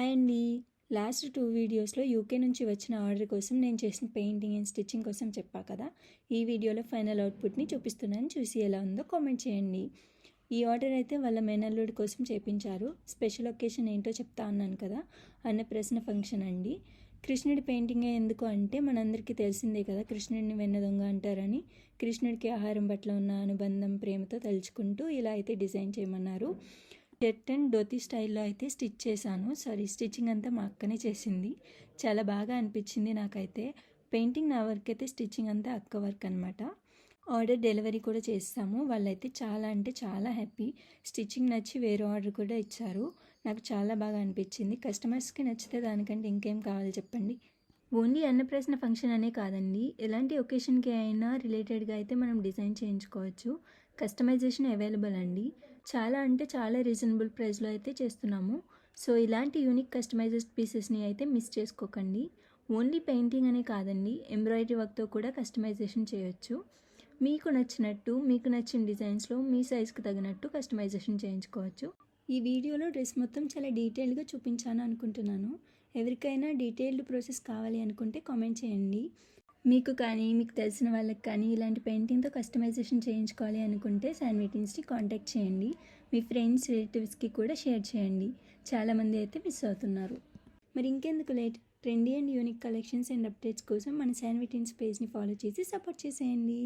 Hi అండి. Last 2 వీడియోస్లో UK నుంచి వచ్చిన ఆర్డర్ కోసం నేను చేసిన పెయింటింగ్ అండ్ స్టిచ్చింగ్ కోసం చెప్పా కదా. ఈ వీడియోలో ఫైనల్ అవుట్పుట్ని చూపిస్తున్నాను, చూసి ఎలా ఉందో కామెంట్ చేయండి. ఈ ఆర్డర్ అయితే వాళ్ళ మేనల్లుడి కోసం చేపించారు. స్పెషల్ ఒకేషన్ ఏంటో చెప్తా అన్నాను కదా, అన్నప్రాసన ఫంక్షన్ అండి. కృష్ణుడి పెయింటింగే ఎందుకు అంటే మనందరికీ తెలిసిందే కదా, కృష్ణుడిని వెన్న దొంగ అంటారని. కృష్ణుడికి ఆహారం పట్ల ఉన్న అనుబంధం, ప్రేమతో తలుచుకుంటూ ఇలా అయితే డిజైన్ చేయమన్నారు. షర్ట్ అండ్ ధోతి స్టైల్లో అయితే స్టిచ్చింగ్ అంతా మా అక్కనే చేసింది. చాలా బాగా అనిపించింది నాకైతే. పెయింటింగ్ నా వర్క్ అయితే, స్టిచ్చింగ్ అంతా అక్క వర్క్ అనమాట. ఆర్డర్ డెలివరీ కూడా చేస్తాము. వాళ్ళైతే చాలా అంటే చాలా హ్యాపీ. స్టిచ్చింగ్ నచ్చి వేరే ఆర్డర్ కూడా ఇచ్చారు. నాకు చాలా బాగా అనిపించింది. కస్టమర్స్కి నచ్చితే దానికంటే ఇంకేం కావాలి చెప్పండి. ఓన్లీ అన్నప్రాసన ఫంక్షన్ అనే కాదండి, ఎలాంటి ఒకేషన్కి అయినా రిలేటెడ్గా అయితే మనం డిజైన్ చేయించుకోవచ్చు. కస్టమైజేషన్ అవైలబుల్ అండి. చాలా అంటే చాలా రీజనబుల్ ప్రైస్లో అయితే చేస్తున్నాము. సో ఇలాంటి యూనిక్ కస్టమైజ్డ్ పీసెస్ని అయితే మిస్ చేసుకోకండి. ఓన్లీ పెయింటింగ్ అనే కాదండి, ఎంబ్రాయిడరీ వర్క్తో కూడా కస్టమైజేషన్ చేయొచ్చు. మీకు నచ్చినట్టు, మీకు నచ్చిన డిజైన్స్లో మీ సైజ్కి తగినట్టు కస్టమైజేషన్ చేయించుకోవచ్చు. ఈ వీడియోలో డ్రెస్ మొత్తం చాలా డీటెయిల్గా చూపించాను అనుకుంటున్నాను. ఎవరికైనా డీటెయిల్డ్ ప్రాసెస్ కావాలి అనుకుంటే కామెంట్ చేయండి. మీకు కానీ, మీకు తెలిసిన వాళ్ళకి కానీ ఇలాంటి పెయింటింగ్తో కస్టమైజేషన్ చేయించుకోవాలి అనుకుంటే శాన్విటీన్స్ని కాంటాక్ట్ చేయండి. మీ ఫ్రెండ్స్, రిలేటివ్స్కి కూడా షేర్ చేయండి. చాలామంది అయితే మిస్ అవుతున్నారు. మరి ఇంకెందుకు late, trendy and unique collections and updates కోసం మన శాన్విటీన్స్ పేజ్ని ఫాలో చేసి సపోర్ట్ చేసేయండి.